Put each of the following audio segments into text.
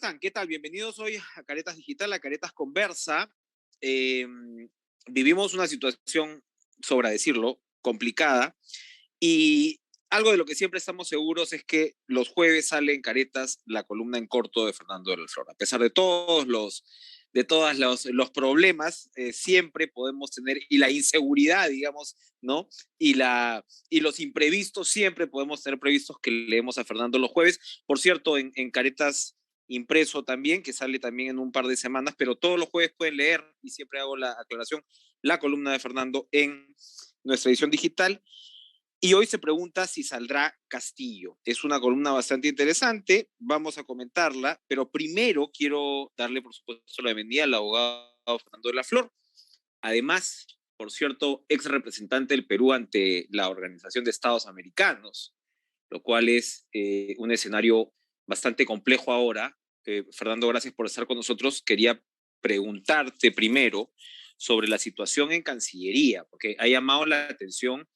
están? ¿Qué tal? Bienvenidos hoy a Caretas Digital, a Caretas Conversa. Eh, Vivimos una situación, sobra decirlo, complicada y algo de lo que siempre estamos seguros es que los jueves sale en Caretas la columna en corto de Fernando de la Flor. A pesar de todos los problemas, siempre podemos tener, y la inseguridad, digamos, ¿no? Y los imprevistos, siempre podemos tener previstos que leemos a Fernando los jueves. Por cierto, en Caretas impreso también, que sale también en un par de semanas, pero todos los jueves pueden leer, y siempre hago la aclaración, la columna de Fernando en nuestra edición digital. Y hoy se pregunta si saldrá Castillo. Es una columna bastante interesante, vamos a comentarla, pero primero quiero darle, por supuesto, la bienvenida al abogado Fernando de la Flor. Además, por cierto, ex representante del Perú ante la Organización de Estados Americanos, lo cual es un escenario bastante complejo ahora. Fernando, gracias por estar con nosotros. Quería preguntarte primero sobre la situación en Cancillería, porque ha llamado la atención,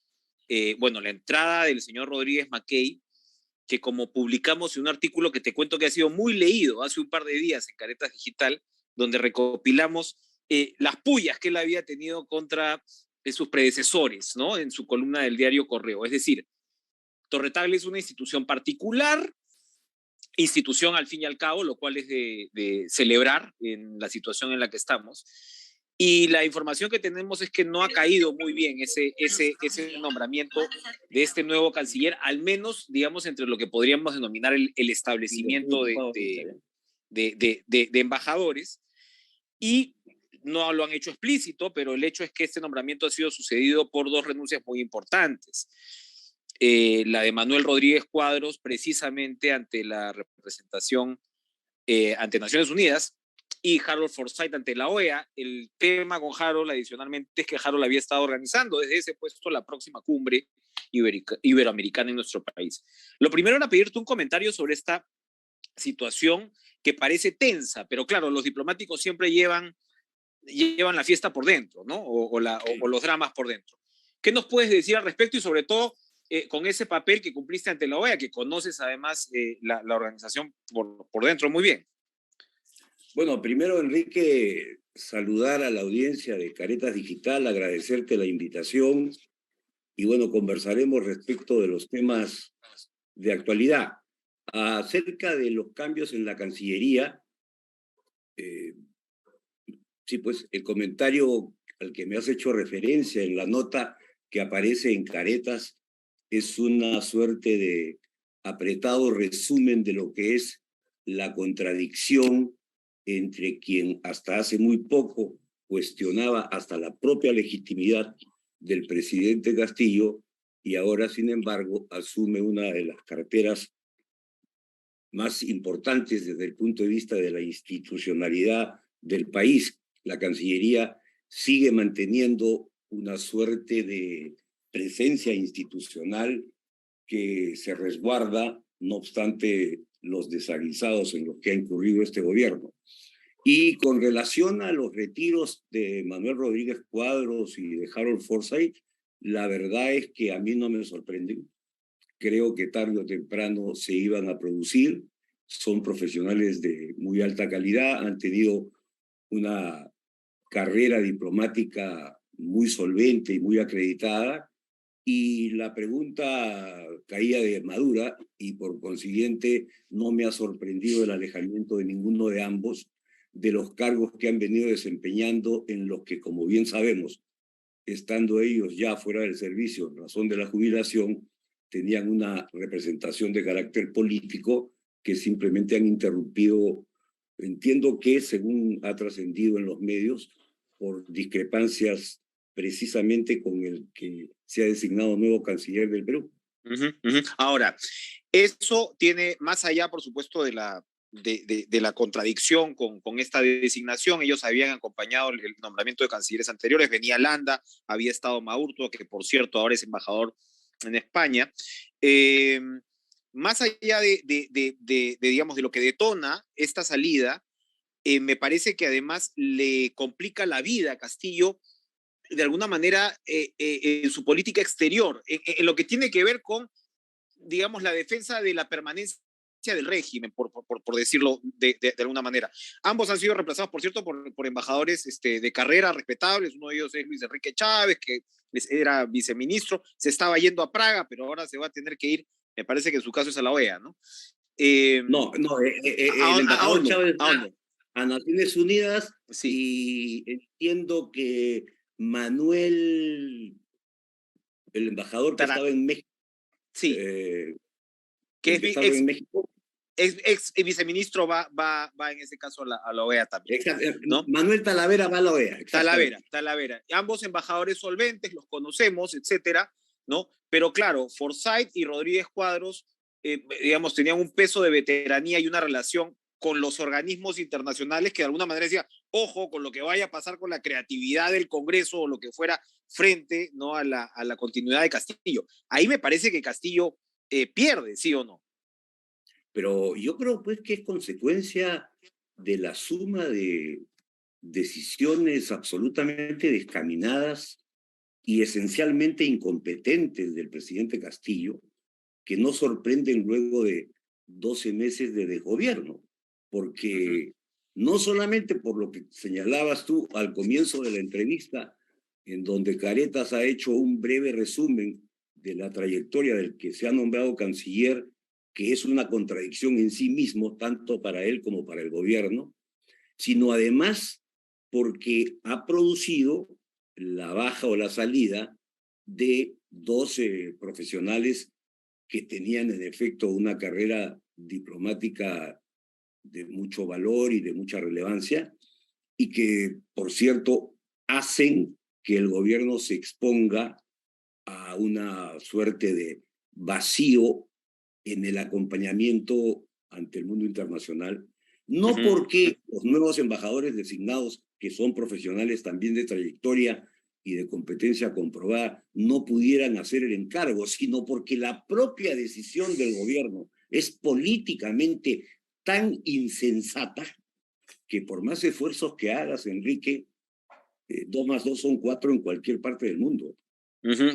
bueno, la entrada del señor Rodríguez Mackey, que como publicamos en un artículo que te cuento que ha sido muy leído hace un par de días en Caretas Digital, donde recopilamos las pullas que él había tenido contra sus predecesores, ¿no? En su columna del diario Correo. Es decir, Torre Tagle es una institución particular, institución al fin y al cabo, lo cual es de celebrar en la situación en la que estamos. Y la información que tenemos es que no ha caído muy bien ese nombramiento de este nuevo canciller, al menos, digamos, entre lo que podríamos denominar el establecimiento de embajadores. Y no lo han hecho explícito, pero el hecho es que este nombramiento ha sido sucedido por dos renuncias muy importantes. La de Manuel Rodríguez Cuadros, precisamente ante la representación ante Naciones Unidas, y Harold Forsyth ante la OEA. El tema con Harold, adicionalmente, es que Harold había estado organizando desde ese puesto la próxima cumbre iberoamericana en nuestro país. Lo primero era pedirte un comentario sobre esta situación que parece tensa, pero claro, los diplomáticos siempre llevan la fiesta por dentro, ¿no? O los dramas por dentro. ¿Qué nos puedes decir al respecto y sobre todo con ese papel que cumpliste ante la OEA, que conoces además la organización por dentro muy bien? Bueno, primero, Enrique, saludar a la audiencia de Caretas Digital, agradecerte la invitación y bueno, conversaremos respecto de los temas de actualidad. Acerca de los cambios en la Cancillería, sí, pues el comentario al que me has hecho referencia en la nota que aparece en Caretas es una suerte de apretado resumen de lo que es la contradicción entre quien hasta hace muy poco cuestionaba hasta la propia legitimidad del presidente Castillo y ahora, sin embargo, asume una de las carteras más importantes desde el punto de vista de la institucionalidad del país. La Cancillería sigue manteniendo una suerte de presencia institucional que se resguarda, no obstante los desaguisados en los que ha incurrido este gobierno. Y con relación a los retiros de Manuel Rodríguez Cuadros y de Harold Forsyth, la verdad es que a mí no me sorprenden. Creo que tarde o temprano se iban a producir. Son profesionales de muy alta calidad, han tenido una carrera diplomática muy solvente y muy acreditada, y la pregunta caía de madura y por consiguiente no me ha sorprendido el alejamiento de ninguno de ambos de los cargos que han venido desempeñando en los que, como bien sabemos, estando ellos ya fuera del servicio en razón de la jubilación, tenían una representación de carácter político que simplemente han interrumpido, entiendo que según ha trascendido en los medios, por discrepancias precisamente con el que se ha designado nuevo canciller del Perú. Ahora, eso tiene, más allá, por supuesto, de la contradicción con esta designación. Ellos habían acompañado el nombramiento de cancilleres anteriores, venía Landa, había estado Maurto, que por cierto ahora es embajador en España. Más allá digamos, de lo que detona esta salida, me parece que además le complica la vida a Castillo de alguna manera en su política exterior, en lo que tiene que ver con, digamos, la defensa de la permanencia del régimen, por decirlo de alguna manera. Ambos han sido reemplazados, por cierto, por embajadores de carrera respetables. Uno de ellos es Luis Enrique Chávez, que era viceministro, se estaba yendo a Praga, pero ahora se va a tener que ir, me parece que en su caso es a la OEA, ¿no? No, el ¿A embajador dónde? Chávez ¿A va dónde? a Naciones Unidas Sí, y entiendo que Manuel, el embajador que estaba en México, sí, eh, que el es que estaba en México, ex viceministro va en ese caso a la OEA también, ¿no? Manuel Talavera va a la OEA, Talavera, exactamente. Talavera. Ambos embajadores solventes, los conocemos, etcétera, ¿no? Pero claro, Forsyth y Rodríguez Cuadros, digamos, tenían un peso de veteranía y una relación con los organismos internacionales que de alguna manera decía, ojo con lo que vaya a pasar con la creatividad del Congreso o lo que fuera frente, ¿no? a la continuidad de Castillo. Ahí me parece que Castillo pierde, ¿sí o no? Pero yo creo pues que es consecuencia de la suma de decisiones absolutamente descaminadas y esencialmente incompetentes del presidente Castillo, que no sorprenden luego de 12 meses de desgobierno, porque no solamente por lo que señalabas tú al comienzo de la entrevista, en donde Caretas ha hecho un breve resumen de la trayectoria del que se ha nombrado canciller, que es una contradicción en sí mismo, tanto para él como para el gobierno, sino además porque ha producido la baja o la salida de 12 profesionales que tenían en efecto una carrera diplomática de mucho valor y de mucha relevancia, y que, por cierto, hacen que el gobierno se exponga a una suerte de vacío en el acompañamiento ante el mundo internacional, no porque los nuevos embajadores designados, que son profesionales también de trayectoria y de competencia comprobada, no pudieran hacer el encargo, sino porque la propia decisión del gobierno es políticamente tan insensata que por más esfuerzos que hagas, Enrique, 2 más 2 son 4 en cualquier parte del mundo.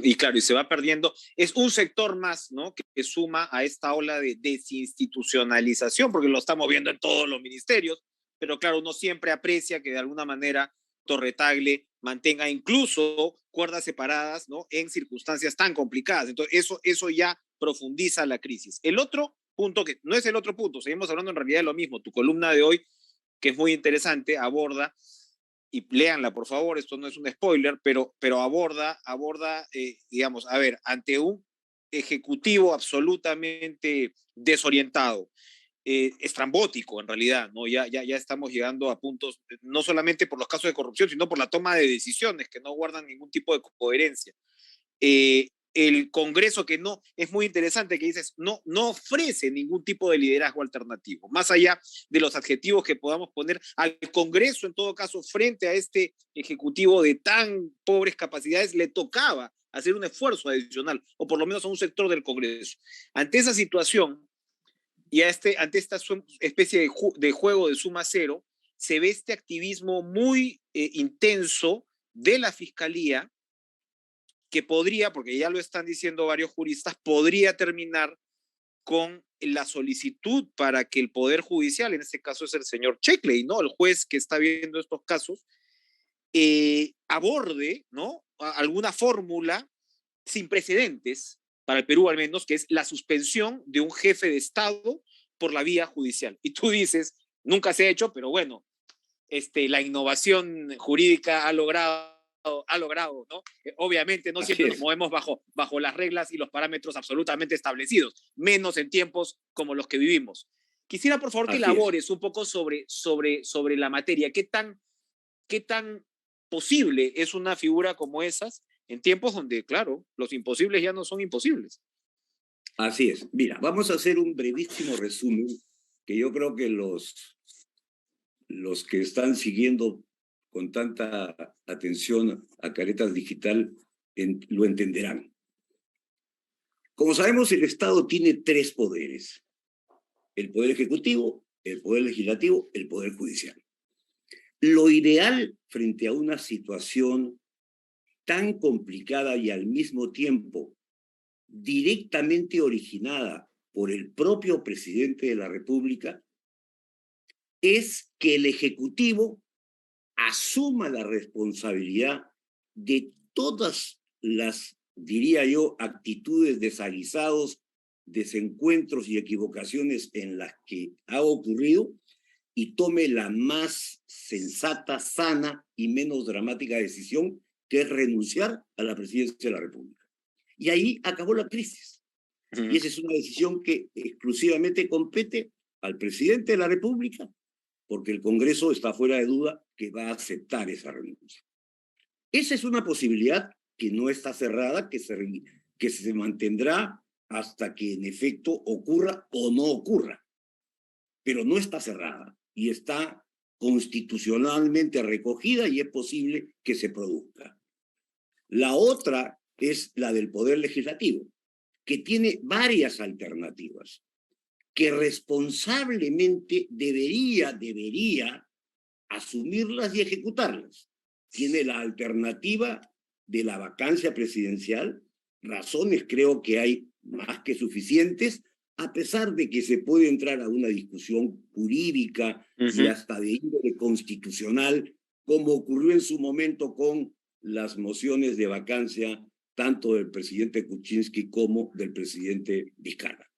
Y claro, y se va perdiendo. Es un sector más, ¿no? Que suma a esta ola de desinstitucionalización, porque lo estamos viendo en todos los ministerios, pero claro, uno siempre aprecia que de alguna manera Torretagle mantenga incluso cuerdas separadas, ¿no? En circunstancias tan complicadas. Entonces, eso ya profundiza la crisis. El otro punto, que no es el otro punto, seguimos hablando en realidad de lo mismo. Tu columna de hoy, que es muy interesante, aborda y léanla por favor, esto no es un spoiler, pero aborda digamos, a ver, ante un ejecutivo absolutamente desorientado, estrambótico en realidad, ¿no? Ya estamos llegando a puntos, no solamente por los casos de corrupción, sino por la toma de decisiones que no guardan ningún tipo de coherencia. El Congreso que no, es muy interesante que dices, no ofrece ningún tipo de liderazgo alternativo, más allá de los adjetivos que podamos poner al Congreso, en todo caso, frente a este Ejecutivo de tan pobres capacidades, le tocaba hacer un esfuerzo adicional, o por lo menos a un sector del Congreso. Ante esa situación y ante esta especie de juego de suma cero, se ve este activismo muy intenso de la Fiscalía, que podría, porque ya lo están diciendo varios juristas, podría terminar con la solicitud para que el Poder Judicial, en este caso es el señor Checkley, ¿no? El juez que está viendo estos casos, aborde, ¿no? Alguna fórmula sin precedentes, para el Perú al menos, que es la suspensión de un jefe de Estado por la vía judicial. Y tú dices, nunca se ha hecho, pero bueno, la innovación jurídica ha logrado, ¿no? Obviamente no Así siempre nos es. movemos bajo las reglas y los parámetros absolutamente establecidos, menos en tiempos como los que vivimos. Quisiera, por favor, que Así es. elabores un poco sobre la materia. Qué tan posible es una figura como esas en tiempos donde, claro, los imposibles ya no son imposibles? Así es. Mira, vamos a hacer un brevísimo resumen que yo creo que los que están siguiendo con tanta atención a Caretas Digital lo entenderán. Como sabemos, el Estado tiene 3 poderes: el poder ejecutivo, el poder legislativo, el poder judicial. Lo ideal frente a una situación tan complicada y al mismo tiempo directamente originada por el propio presidente de la República es que el Ejecutivo asuma la responsabilidad de todas las, diría yo, actitudes, desaguisados, desencuentros y equivocaciones en las que ha ocurrido y tome la más sensata, sana y menos dramática decisión, que es renunciar a la presidencia de la República. Y ahí acabó la crisis. Y esa es una decisión que exclusivamente compete al presidente de la República, porque el Congreso está fuera de duda que va a aceptar esa renuncia. Esa es una posibilidad que no está cerrada, que se mantendrá hasta que en efecto ocurra o no ocurra, pero no está cerrada y está constitucionalmente recogida y es posible que se produzca. La otra es la del Poder Legislativo, que tiene varias alternativas, que responsablemente debería asumirlas y ejecutarlas. Tiene la alternativa de la vacancia presidencial, razones creo que hay más que suficientes, a pesar de que se puede entrar a una discusión jurídica y hasta de índole constitucional, como ocurrió en su momento con las mociones de vacancia tanto del presidente Kuczynski como del presidente Vizcarra.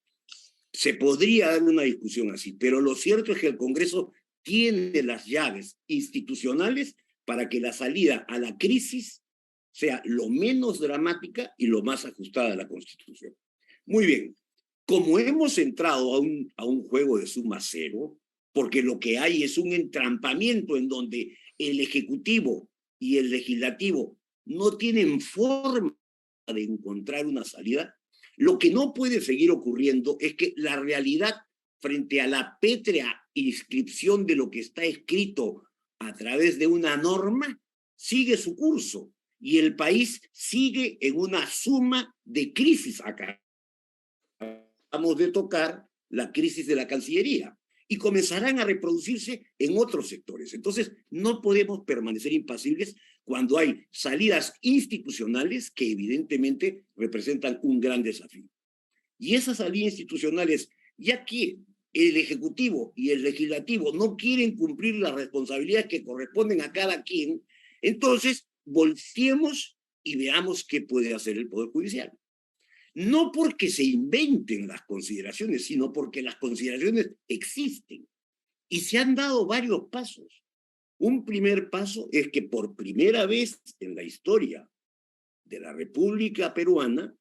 Se podría dar una discusión así, pero lo cierto es que el Congreso tiene las llaves institucionales para que la salida a la crisis sea lo menos dramática y lo más ajustada a la Constitución. Muy bien, como hemos entrado a un juego de suma cero, porque lo que hay es un entrampamiento en donde el Ejecutivo y el Legislativo no tienen forma de encontrar una salida, lo que no puede seguir ocurriendo es que la realidad frente a la pétrea inscripción de lo que está escrito a través de una norma sigue su curso y el país sigue en una suma de crisis. Acá vamos de tocar la crisis de la Cancillería y comenzarán a reproducirse en otros sectores. Entonces, no podemos permanecer impasibles cuando hay salidas institucionales que evidentemente representan un gran desafío. Y esas salidas institucionales, ya que el Ejecutivo y el Legislativo no quieren cumplir las responsabilidades que corresponden a cada quien, entonces volteemos y veamos qué puede hacer el Poder Judicial. No porque se inventen las consideraciones, sino porque las consideraciones existen y se han dado varios pasos. Un primer paso es que por primera vez en la historia de la República Peruana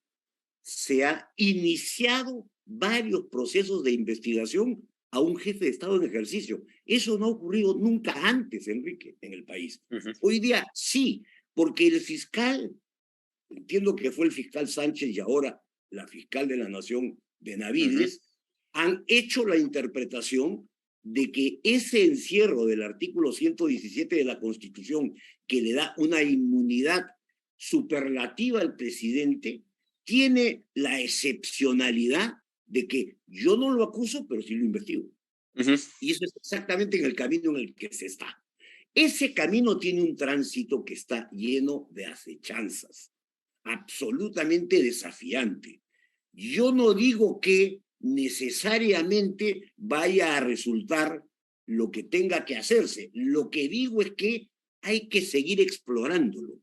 se ha iniciado varios procesos de investigación a un jefe de Estado en ejercicio. Eso no ha ocurrido nunca antes, Enrique, en el país. Hoy día sí, porque el fiscal, entiendo que fue el fiscal Sánchez y ahora la fiscal de la Nación, Benavides, han hecho la interpretación de que ese encierro del artículo 117 de la Constitución, que le da una inmunidad superlativa al presidente, tiene la excepcionalidad de que yo no lo acuso, pero sí lo investigo. Y eso es exactamente en el camino en el que se está. Ese camino tiene un tránsito que está lleno de acechanzas, absolutamente desafiante. Yo no digo que necesariamente vaya a resultar lo que tenga que hacerse. Lo que digo es que hay que seguir explorándolo.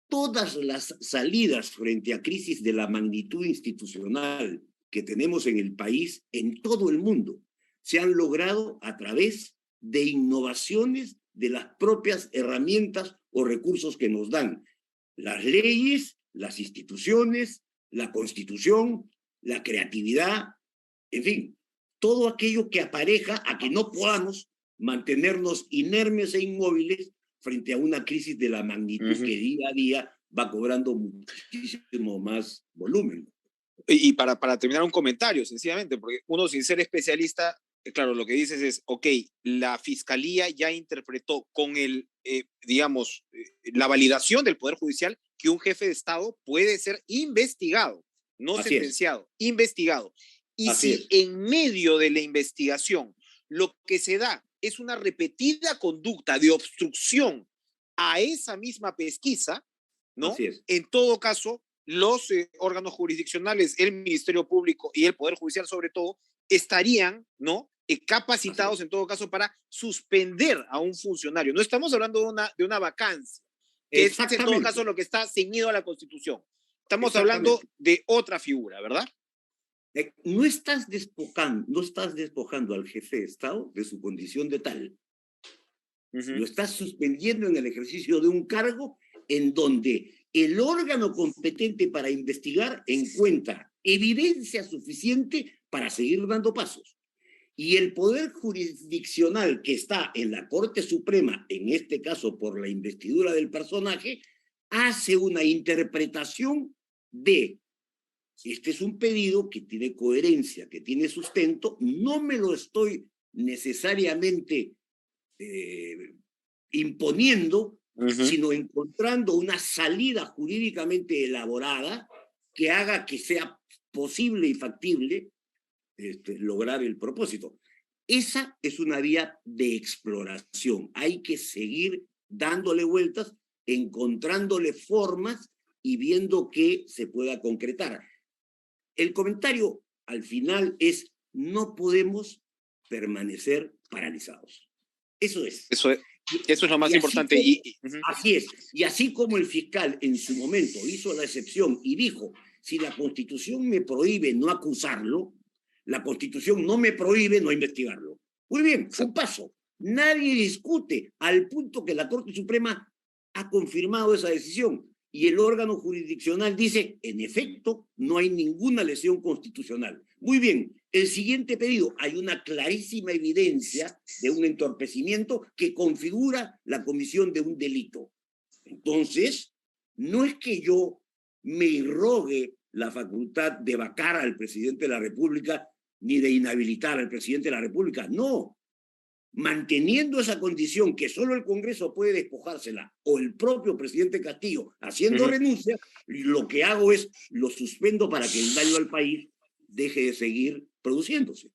Todas las salidas frente a crisis de la magnitud institucional que tenemos en el país, en todo el mundo, se han logrado a través de innovaciones de las propias herramientas o recursos que nos dan las leyes, las instituciones, la Constitución, la creatividad, en fin, todo aquello que apareja a que no podamos mantenernos inermes e inmóviles frente a una crisis de la magnitud que día a día va cobrando muchísimo más volumen. Y para terminar un comentario, sencillamente, porque uno sin ser especialista, claro, lo que dices es, ok, la Fiscalía ya interpretó con digamos, la validación del Poder Judicial que un jefe de Estado puede ser investigado, no Así sentenciado, investigado. Y Así si en medio de la investigación lo que se da es una repetida conducta de obstrucción a esa misma pesquisa, ¿no? Así es. En todo caso, los órganos jurisdiccionales, el Ministerio Público y el Poder Judicial sobre todo, estarían, ¿no?, capacitados en todo caso para suspender a un funcionario. No estamos hablando de una vacancia, que es en todo caso lo que está ceñido a la Constitución. Estamos hablando de otra figura, ¿verdad? No estás despojando al jefe de Estado de su condición de tal. Lo estás suspendiendo en el ejercicio de un cargo en donde el órgano competente para investigar encuentra evidencia suficiente para seguir dando pasos. Y el poder jurisdiccional que está en la Corte Suprema, en este caso por la investidura del personaje, hace una interpretación de: este es un pedido que tiene coherencia, que tiene sustento, no me lo estoy necesariamente imponiendo, sino encontrando una salida jurídicamente elaborada que haga que sea posible y factible lograr el propósito. Esa es una vía de exploración. Hay que seguir dándole vueltas, encontrándole formas y viendo que se pueda concretar. El comentario al final es: no podemos permanecer paralizados. Eso es. Eso es lo más importante. Así es. Y así como el fiscal en su momento hizo la excepción y dijo: si la Constitución me prohíbe no acusarlo, la Constitución no me prohíbe no investigarlo. Muy bien, fue un paso. Nadie discute, al punto que la Corte Suprema ha confirmado esa decisión. Y el órgano jurisdiccional dice: en efecto, no hay ninguna lesión constitucional. Muy bien, el siguiente pedido: hay una clarísima evidencia de un entorpecimiento que configura la comisión de un delito. Entonces, no es que yo me irrogue la facultad de vacar al presidente de la República ni de inhabilitar al presidente de la República, no. Manteniendo esa condición que solo el Congreso puede despojársela, o el propio presidente Castillo haciendo renuncia, lo que hago es lo suspendo para que el daño al país deje de seguir produciéndose.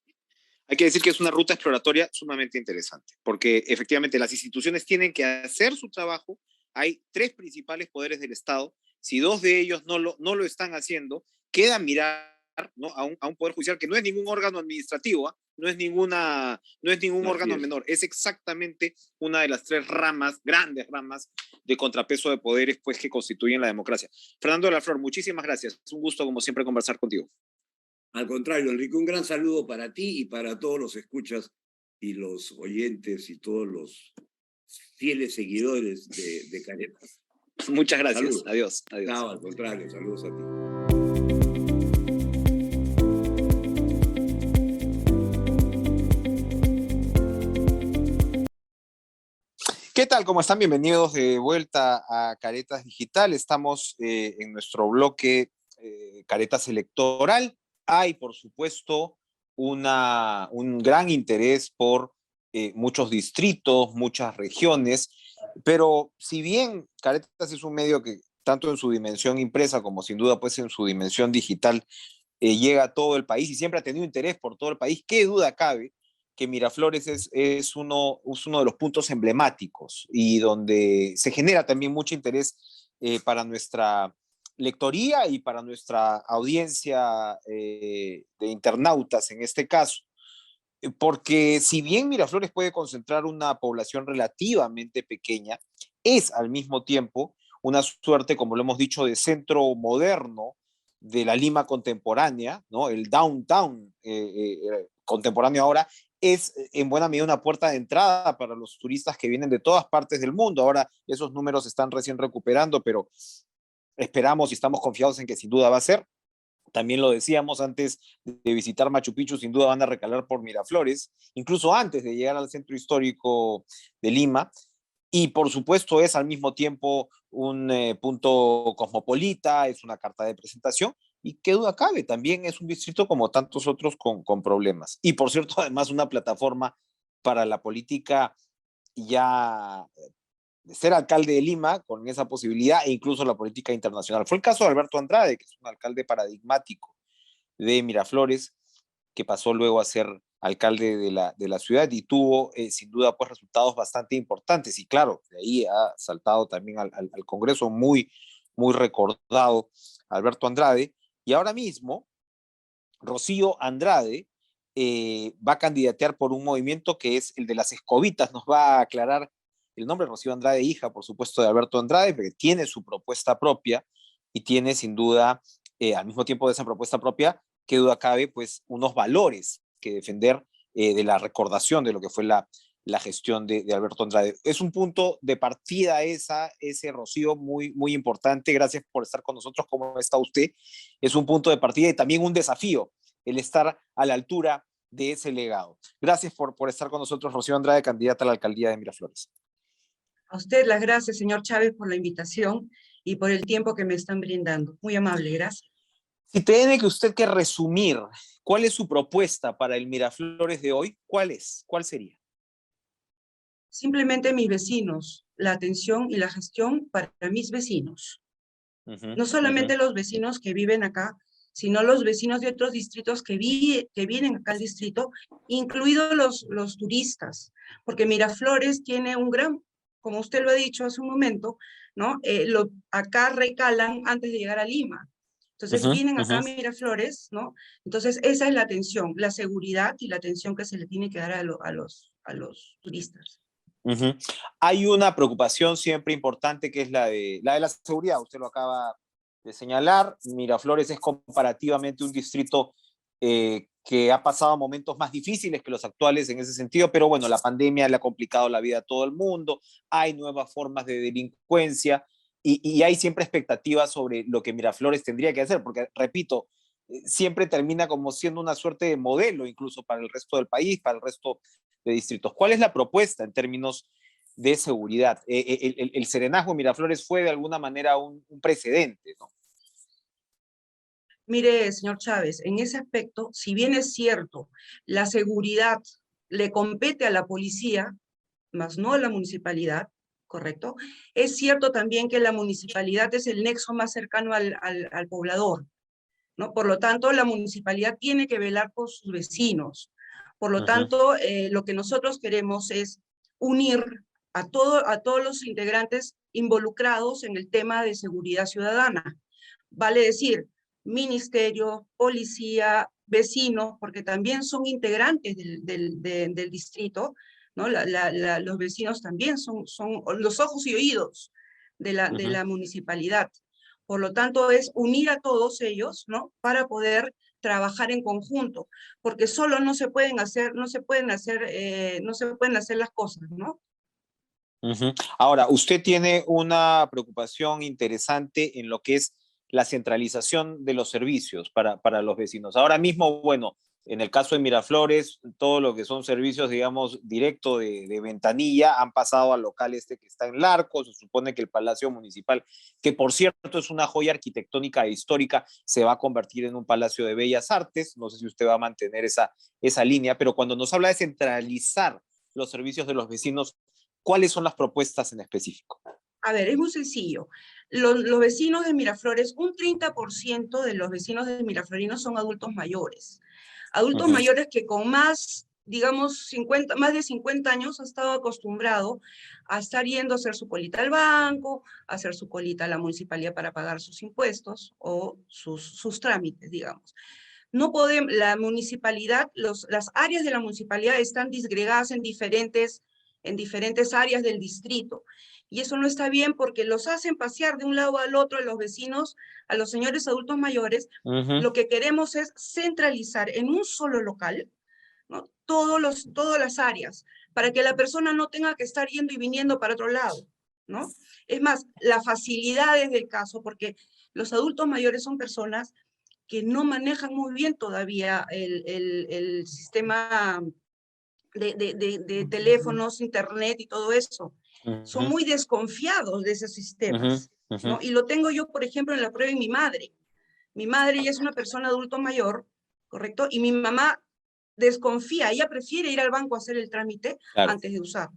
Hay que decir que es una ruta exploratoria sumamente interesante, porque efectivamente las instituciones tienen que hacer su trabajo. Hay tres principales poderes del Estado. Si dos de ellos no lo están haciendo, queda mirar, ¿no?, a un poder judicial que no es ningún órgano administrativo, ¿eh? No es ningún órgano menor, es exactamente una de las tres grandes ramas de contrapeso de poderes, pues, que constituyen la democracia. Fernando de la Flor, muchísimas gracias. Es un gusto, como siempre, conversar contigo. Al contrario, Enrique, un gran saludo para ti y para todos los escuchas y los oyentes y todos los fieles seguidores de Caretas. Muchas gracias. Saludos. Adiós. No, al contrario, saludos a ti. ¿Qué tal? ¿Cómo están? Bienvenidos de vuelta a Caretas Digital. Estamos en nuestro bloque Caretas Electoral. Hay, por supuesto, un gran interés por muchos distritos, muchas regiones, pero si bien Caretas es un medio que, tanto en su dimensión impresa como sin duda pues en su dimensión digital, llega a todo el país y siempre ha tenido interés por todo el país, qué duda cabe que Miraflores es uno de los puntos emblemáticos y donde se genera también mucho interés para nuestra lectoría y para nuestra audiencia de internautas en este caso. Porque si bien Miraflores puede concentrar una población relativamente pequeña, es al mismo tiempo una suerte, como lo hemos dicho, de centro moderno de la Lima contemporánea, ¿no? El downtown contemporáneo ahora es en buena medida una puerta de entrada para los turistas que vienen de todas partes del mundo. Ahora esos números se están recién recuperando, pero esperamos y estamos confiados en que sin duda va a ser. También lo decíamos, antes de visitar Machu Picchu, sin duda van a recalar por Miraflores, incluso antes de llegar al centro histórico de Lima. Y por supuesto es al mismo tiempo un punto cosmopolita, es una carta de presentación y qué duda cabe, también es un distrito como tantos otros con problemas. Y por cierto, además una plataforma para la política ya de ser alcalde de Lima con esa posibilidad e incluso la política internacional. Fue el caso de Alberto Andrade, que es un alcalde paradigmático de Miraflores, que pasó luego a ser alcalde de la ciudad y tuvo sin duda pues resultados bastante importantes y claro, de ahí ha saltado también al Congreso muy recordado Alberto Andrade, y ahora mismo Rocío Andrade va a candidatear por un movimiento que es el de las escobitas. Nos va a aclarar el nombre. Rocío Andrade, hija, por supuesto, de Alberto Andrade, porque tiene su propuesta propia y tiene sin duda, al mismo tiempo de esa propuesta propia, qué duda cabe, pues unos valores que defender de la recordación de lo que fue la gestión de Alberto Andrade. Es un punto de partida ese Rocío muy importante. Gracias por estar con nosotros. ¿Cómo está usted? Es un punto de partida y también un desafío el estar a la altura de ese legado. Gracias por estar con nosotros, Rocío Andrade, candidata a la alcaldía de Miraflores. A usted las gracias, señor Chávez, por la invitación y por el tiempo que me están brindando. Muy amable, gracias. Si tiene que usted que resumir, ¿cuál es su propuesta para el Miraflores de hoy? ¿Cuál es? ¿Cuál sería? Simplemente mis vecinos, la atención y la gestión para mis vecinos. No solamente los vecinos que viven acá, sino los vecinos de otros distritos que vienen acá al distrito, incluidos los turistas, porque Miraflores tiene un gran, como usted lo ha dicho hace un momento, ¿no? Acá recalan antes de llegar a Lima. Entonces vienen acá a Miraflores, ¿no? Entonces esa es la atención, la seguridad y la atención que se le tiene que dar a los turistas. Hay una preocupación siempre importante que es la de la seguridad. Usted lo acaba de señalar. Miraflores es comparativamente un distrito que ha pasado momentos más difíciles que los actuales en ese sentido, pero bueno, la pandemia le ha complicado la vida a todo el mundo, hay nuevas formas de delincuencia y hay siempre expectativas sobre lo que Miraflores tendría que hacer, porque repito, siempre termina como siendo una suerte de modelo incluso para el resto del país, para el resto de distritos. ¿Cuál es la propuesta en términos de seguridad? El serenazgo en Miraflores fue de alguna manera un precedente, ¿no? Mire, señor Chávez, en ese aspecto, si bien es cierto, la seguridad le compete a la policía, más no a la municipalidad, ¿correcto? Es cierto también que la municipalidad es el nexo más cercano al poblador, ¿no? Por lo tanto, la municipalidad tiene que velar por sus vecinos. Por lo tanto, lo que nosotros queremos es unir a todos los integrantes involucrados en el tema de seguridad ciudadana. Vale decir, ministerio, policía, vecinos, porque también son integrantes del distrito, ¿no? Los vecinos también son los ojos y oídos de la municipalidad. Por lo tanto, es unir a todos ellos, ¿no? Para poder trabajar en conjunto, porque solo no se pueden hacer las cosas, ¿no? Ahora, usted tiene una preocupación interesante en lo que es la centralización de los servicios para los vecinos. Ahora mismo, bueno, en el caso de Miraflores, todo lo que son servicios, digamos, directo de ventanilla, han pasado al local este que está en Larco. Se supone que el Palacio Municipal, que por cierto es una joya arquitectónica e histórica, se va a convertir en un Palacio de Bellas Artes. No sé si usted va a mantener esa línea, pero cuando nos habla de centralizar los servicios de los vecinos, ¿cuáles son las propuestas en específico? A ver, es muy sencillo. Los vecinos de Miraflores, un 30% de los vecinos de Miraflorinos son adultos mayores. Adultos mayores que con más, digamos, más de 50 años ha estado acostumbrado a estar yendo a hacer su colita al banco, a hacer su colita a la municipalidad para pagar sus impuestos o sus trámites, digamos. No podemos, la municipalidad, las áreas de la municipalidad están disgregadas en diferentes áreas del distrito. Y eso no está bien porque los hacen pasear de un lado al otro a los vecinos, a los señores adultos mayores. Lo que queremos es centralizar en un solo local, ¿no? Todas las áreas, para que la persona no tenga que estar yendo y viniendo para otro lado, ¿no? Es más, las facilidades del caso, porque los adultos mayores son personas que no manejan muy bien todavía el sistema de teléfonos, internet y todo eso. Son muy desconfiados de esos sistemas, ¿no? Y lo tengo yo, por ejemplo, en la prueba de mi madre. Mi madre ya es una persona adulto mayor, ¿correcto? Y mi mamá desconfía, ella prefiere ir al banco a hacer el trámite antes de usar.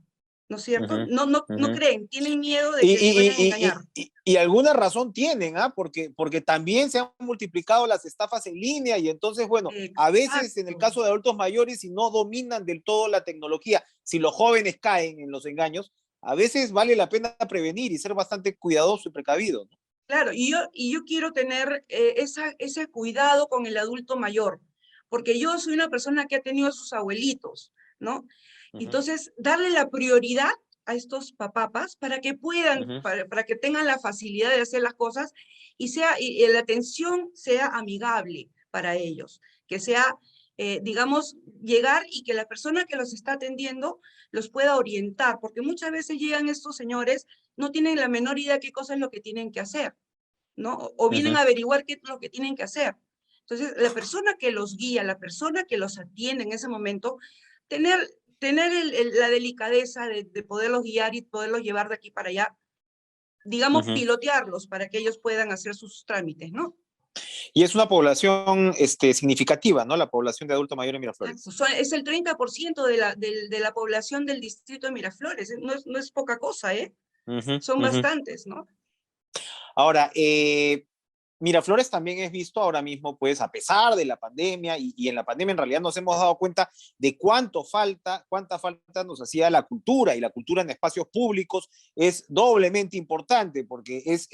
¿No es cierto? No creen, tienen miedo de que les vayan a engañar. Y alguna razón tienen, ¿ah? Porque también se han multiplicado las estafas en línea y entonces, bueno, a veces en el caso de adultos mayores, si no dominan del todo la tecnología, si los jóvenes caen en los engaños, a veces vale la pena prevenir y ser bastante cuidadoso y precavido, ¿no? Claro, y yo quiero tener ese cuidado con el adulto mayor, porque yo soy una persona que ha tenido a sus abuelitos, ¿no? Ujú, Entonces, darle la prioridad a estos papapas para que puedan, ujú, para que tengan la facilidad de hacer las cosas y la atención sea amigable para ellos, que sea, digamos, llegar y que la persona que los está atendiendo los pueda orientar, porque muchas veces llegan estos señores, no tienen la menor idea qué cosa es lo que tienen que hacer, ¿no? O vienen ujú. a averiguar qué es lo que tienen que hacer. Entonces, la persona que los guía, la persona que los atiende en ese momento, tener, tener la delicadeza de poderlos guiar y poderlos llevar de aquí para allá, digamos, Ujú. pilotearlos para que ellos puedan hacer sus trámites, ¿no? Y es una población significativa, ¿no? La población de adulto mayor en Exacto. Miraflores. Es el 30% de la población del distrito de Miraflores. No es poca cosa, ¿eh? Ujú, Son ujú. bastantes, ¿no? Ahora, Miraflores también es visto ahora mismo, pues, a pesar de la pandemia, y en la pandemia en realidad nos hemos dado cuenta de cuánta falta nos hacía la cultura, y la cultura en espacios públicos es doblemente importante, porque es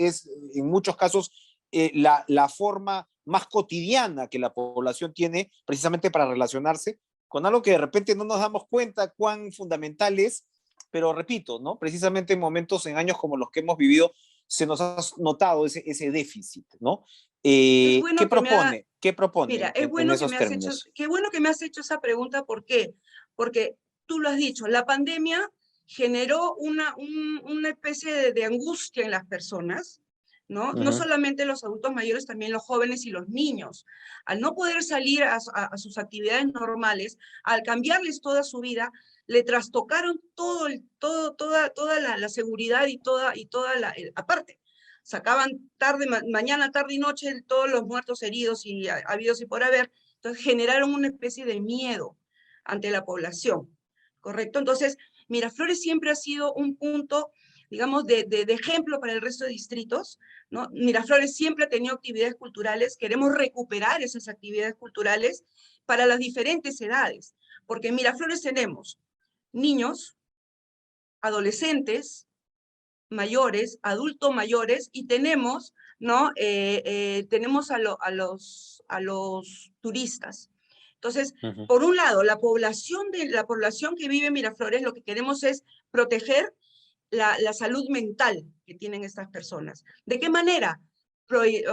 en muchos casos la forma más cotidiana que la población tiene precisamente para relacionarse con algo que de repente no nos damos cuenta cuán fundamental es, pero repito, ¿no? Precisamente en momentos, en años como los que hemos vivido, se nos ha notado ese déficit, ¿no? Es ¿Qué bueno que me ha, propone? ¿Qué propone Mira, es en bueno que esos me has hecho, términos? qué bueno que me has hecho esa pregunta, ¿por qué? Porque tú lo has dicho, la pandemia generó una especie de angustia en las personas, ¿no? Uh No -huh, solamente los adultos mayores, también los jóvenes y los niños. Al no poder salir a sus actividades normales, al cambiarles toda su vida, le trastocaron toda la seguridad y toda aparte sacaban mañana, tarde y noche todos los muertos, heridos y habidos y por haber, entonces generaron una especie de miedo ante la población, ¿correcto? Entonces, Miraflores siempre ha sido un punto, digamos, de ejemplo para el resto de distritos, ¿no? Miraflores siempre ha tenido actividades culturales, queremos recuperar esas actividades culturales para las diferentes edades, porque en Miraflores tenemos niños, adolescentes, mayores, adultos mayores, y tenemos, ¿no? Tenemos a los turistas. Entonces, uh -huh. por un lado, la población que vive en Miraflores, lo que queremos es proteger la salud mental que tienen estas personas. ¿De qué manera?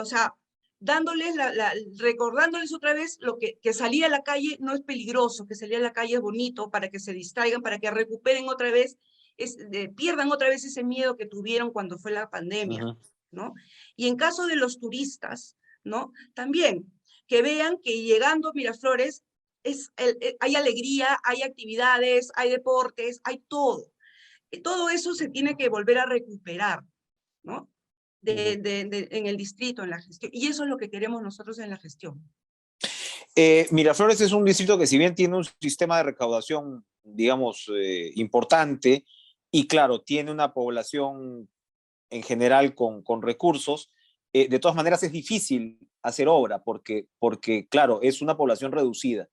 O sea, dándoles, recordándoles otra vez que salir a la calle no es peligroso, que salir a la calle es bonito, para que se distraigan, para que recuperen otra vez, pierdan otra vez ese miedo que tuvieron cuando fue la Uh pandemia, -huh. ¿no? Y en caso de los turistas, ¿no? También, que vean que llegando a Miraflores hay alegría, hay actividades, hay deportes, hay todo. Y todo eso se tiene que volver a recuperar, ¿no? Uh -huh. En el distrito, en la gestión. Y eso es lo que queremos nosotros en la gestión. Miraflores es un distrito que, si bien tiene un sistema de recaudación, digamos, importante, y claro, tiene una población en general con recursos, de todas maneras es difícil hacer obra porque, claro, es una población reducida.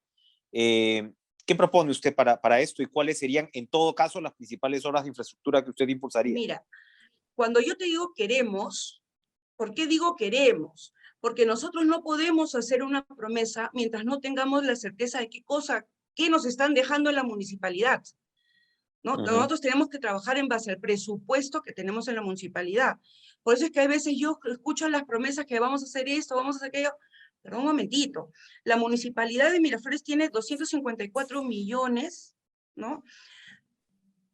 Eh, ¿Qué propone usted para esto, y cuáles serían, en todo caso, las principales obras de infraestructura que usted impulsaría? Mira, cuando yo te digo queremos, ¿por qué digo queremos? Porque nosotros no podemos hacer una promesa mientras no tengamos la certeza de qué nos están dejando en la municipalidad, ¿no? Uh -huh. Nosotros tenemos que trabajar en base al presupuesto que tenemos en la municipalidad. Por eso es que a veces yo escucho las promesas que vamos a hacer esto, vamos a hacer aquello, pero un momentito, la municipalidad de Miraflores tiene 254 millones, ¿no?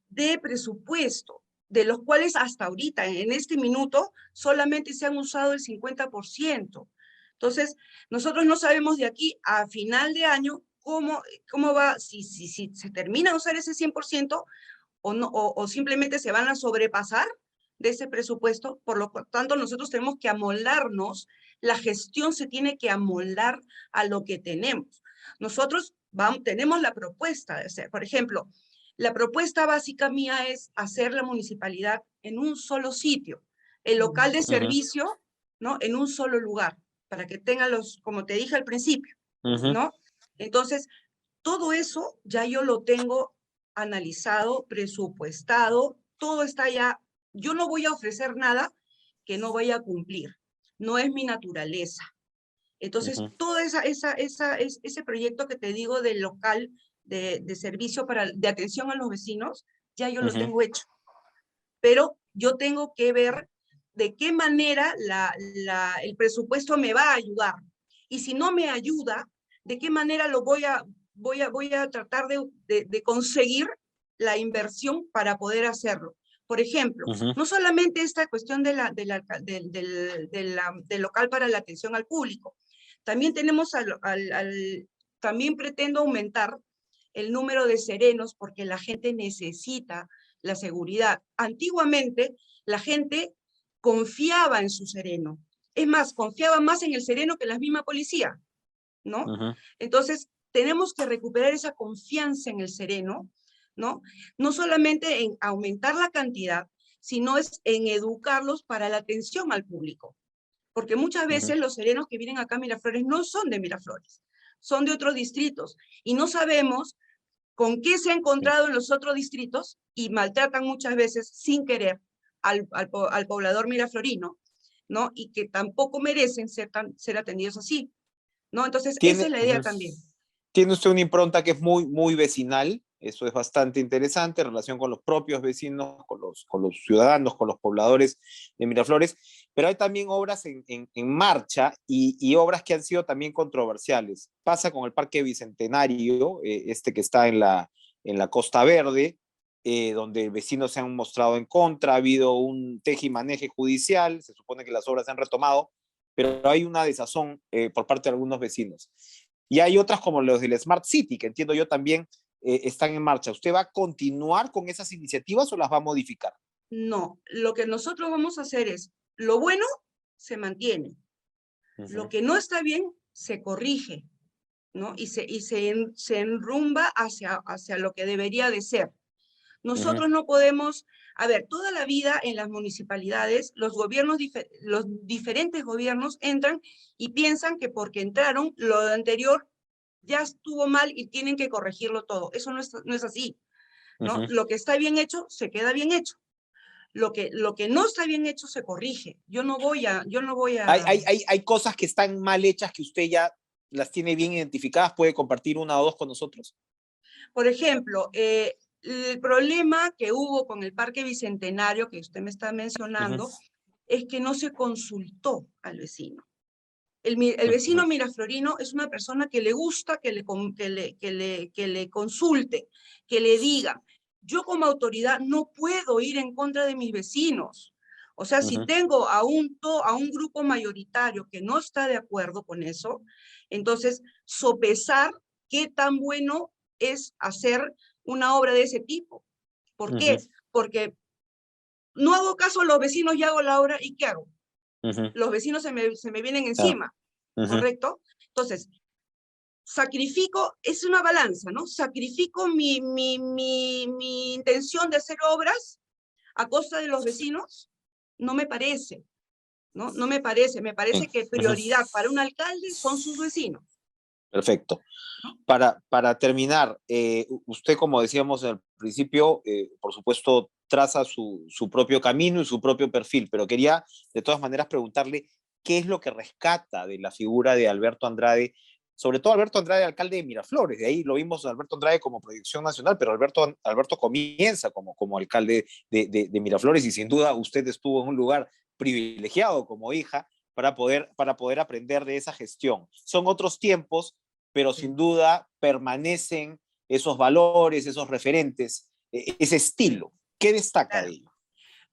De presupuesto, de los cuales hasta ahorita, en este minuto, solamente se han usado el 50%. Entonces, nosotros no sabemos de aquí a final de año cómo va, si se termina de usar ese 100% o, no, o simplemente se van a sobrepasar de ese presupuesto. Por lo tanto, nosotros tenemos que amoldarnos, la gestión se tiene que amoldar a lo que tenemos. Nosotros tenemos la propuesta de hacer, por ejemplo, la propuesta básica mía es hacer la municipalidad en un solo sitio, el local de Uh -huh. servicio, ¿no? En un solo lugar, para que tengan como te dije al principio, Uh -huh. ¿no? Entonces, todo eso ya yo lo tengo analizado, presupuestado, todo está ya. Yo no voy a ofrecer nada que no vaya a cumplir. No es mi naturaleza. Entonces, todo ese proyecto que te digo del local de servicio de atención a los vecinos, ya yo lo tengo hecho. Pero yo tengo que ver de qué manera el presupuesto me va a ayudar. Y si no me ayuda, de qué manera lo voy a tratar de conseguir la inversión para poder hacerlo. Por ejemplo, no solamente esta cuestión del local para la atención al público, también tenemos también pretendo aumentar el número de serenos porque la gente necesita la seguridad. Antiguamente, la gente confiaba en su sereno. Es más, confiaba más en el sereno que la misma policía, ¿no? Entonces, tenemos que recuperar esa confianza en el sereno, ¿no? No solamente en aumentar la cantidad, sino es en educarlos para la atención al público. Porque muchas veces los serenos que vienen acá a Miraflores no son de Miraflores, son de otros distritos, y no sabemos con qué se ha encontrado en los otros distritos y maltratan muchas veces sin querer al poblador miraflorino, ¿no? Y que tampoco merecen ser atendidos así, ¿no? Entonces, esa es la idea también. Tiene usted una impronta que es muy, muy vecinal, eso es bastante interesante, en relación con los propios vecinos, con los ciudadanos, con los pobladores de Miraflores, pero hay también obras en marcha y obras que han sido también controversiales. Pasa con el Parque Bicentenario, este que está en la Costa Verde, donde vecinos se han mostrado en contra, ha habido un tejimaneje judicial, se supone que las obras se han retomado, pero hay una desazón por parte de algunos vecinos. Y hay otras como los del Smart City, que entiendo yo también están en marcha. ¿Usted va a continuar con esas iniciativas o las va a modificar? No, lo que nosotros vamos a hacer es, lo bueno se mantiene, lo que no está bien se corrige, ¿no? Y se enrumba hacia lo que debería de ser. Nosotros no podemos, a ver, toda la vida en las municipalidades, los diferentes gobiernos entran y piensan que porque entraron, lo anterior ya estuvo mal y tienen que corregirlo todo. Eso no es así, ¿no? Lo que está bien hecho, se queda bien hecho. Lo que no está bien hecho, se corrige. Yo no voy a... Hay cosas que están mal hechas que usted ya las tiene bien identificadas. ¿Puede compartir una o dos con nosotros? Por ejemplo, el problema que hubo con el Parque Bicentenario, que usted me está mencionando, es que no se consultó al vecino. El vecino miraflorino es una persona que le gusta que le consulte, que le diga. Yo como autoridad no puedo ir en contra de mis vecinos. O sea, si tengo a un grupo mayoritario que no está de acuerdo con eso, entonces sopesar qué tan bueno es hacer una obra de ese tipo. ¿Por qué? Porque no hago caso a los vecinos y hago la obra, ¿y qué hago? Los vecinos se me vienen encima, ¿correcto? Entonces, sacrifico, es una balanza, ¿no? Sacrifico mi intención de hacer obras a costa de los vecinos, no me parece, ¿no? No me parece, me parece que prioridad para un alcalde son sus vecinos. Perfecto. Para terminar, usted, como decíamos al principio, por supuesto, traza su propio camino y su propio perfil, pero quería de todas maneras preguntarle qué es lo que rescata de la figura de Alberto Andrade, sobre todo Alberto Andrade, alcalde de Miraflores. De ahí lo vimos a Alberto Andrade como proyección nacional, pero Alberto comienza como alcalde de Miraflores, y sin duda usted estuvo en un lugar privilegiado como hija para poder aprender de esa gestión. Son otros tiempos, pero sin duda permanecen esos valores, esos referentes, ese estilo. ¿Qué destaca de ello?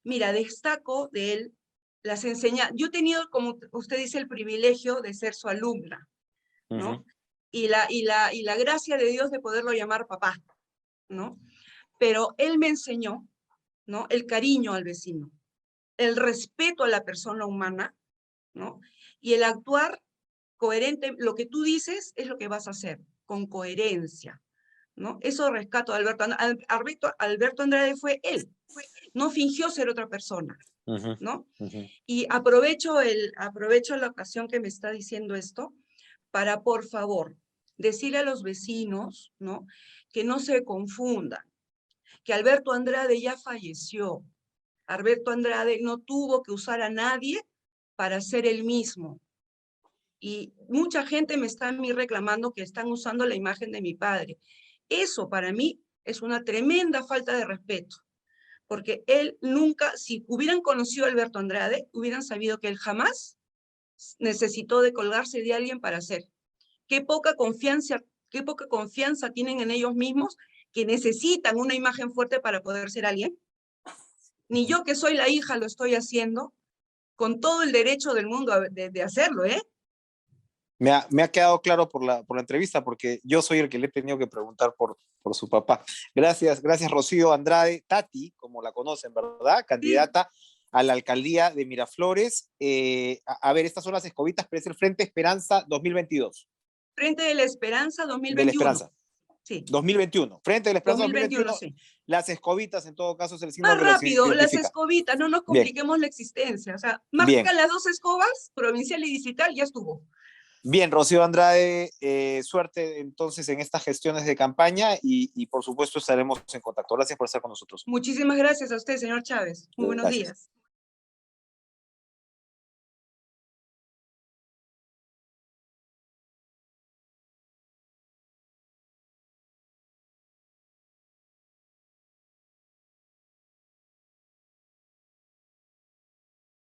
Mira, destaco de él las enseñanzas. Yo he tenido, como usted dice, el privilegio de ser su alumna, ¿no? Y la gracia de Dios de poderlo llamar papá, ¿no? Pero él me enseñó, ¿no? El cariño al vecino, el respeto a la persona humana, ¿no? Y el actuar coherente. Lo que tú dices es lo que vas a hacer, con coherencia, ¿no? Eso rescato de Alberto. Alberto Andrade fue él, no fingió ser otra persona, ¿no? Y aprovecho la ocasión que me está diciendo esto para, por favor, decirle a los vecinos, ¿no? Que no se confundan, que Alberto Andrade ya falleció. Alberto Andrade no tuvo que usar a nadie para ser él mismo. Y mucha gente me está a mí reclamando que están usando la imagen de mi padre. Eso para mí es una tremenda falta de respeto, porque él nunca, si hubieran conocido a Alberto Andrade, hubieran sabido que él jamás necesitó de colgarse de alguien para ser. Qué poca confianza tienen en ellos mismos, que necesitan una imagen fuerte para poder ser alguien. Ni yo, que soy la hija, lo estoy haciendo, con todo el derecho del mundo de hacerlo, ¿eh? Me ha quedado claro por la entrevista, porque yo soy el que le he tenido que preguntar por su papá. Gracias, Rocío Andrade, Tati, como la conocen, ¿verdad? Candidata a la alcaldía de Miraflores. A ver, estas son las escobitas, pero es el Frente Esperanza 2022. Frente de la Esperanza 2021. De la Esperanza. Sí. 2021. Frente de la Esperanza 2021. Sí. Las escobitas, en todo caso, es el signo más que los rápido, las identifica. escobitas, no nos compliquemos la existencia. O sea, marca las 2 escobas, provincial y digital, ya estuvo. Bien, Rocío Andrade, suerte entonces en estas gestiones de campaña y por supuesto estaremos en contacto. Gracias por estar con nosotros. Muchísimas gracias a usted, señor Chávez. Muy buenos días.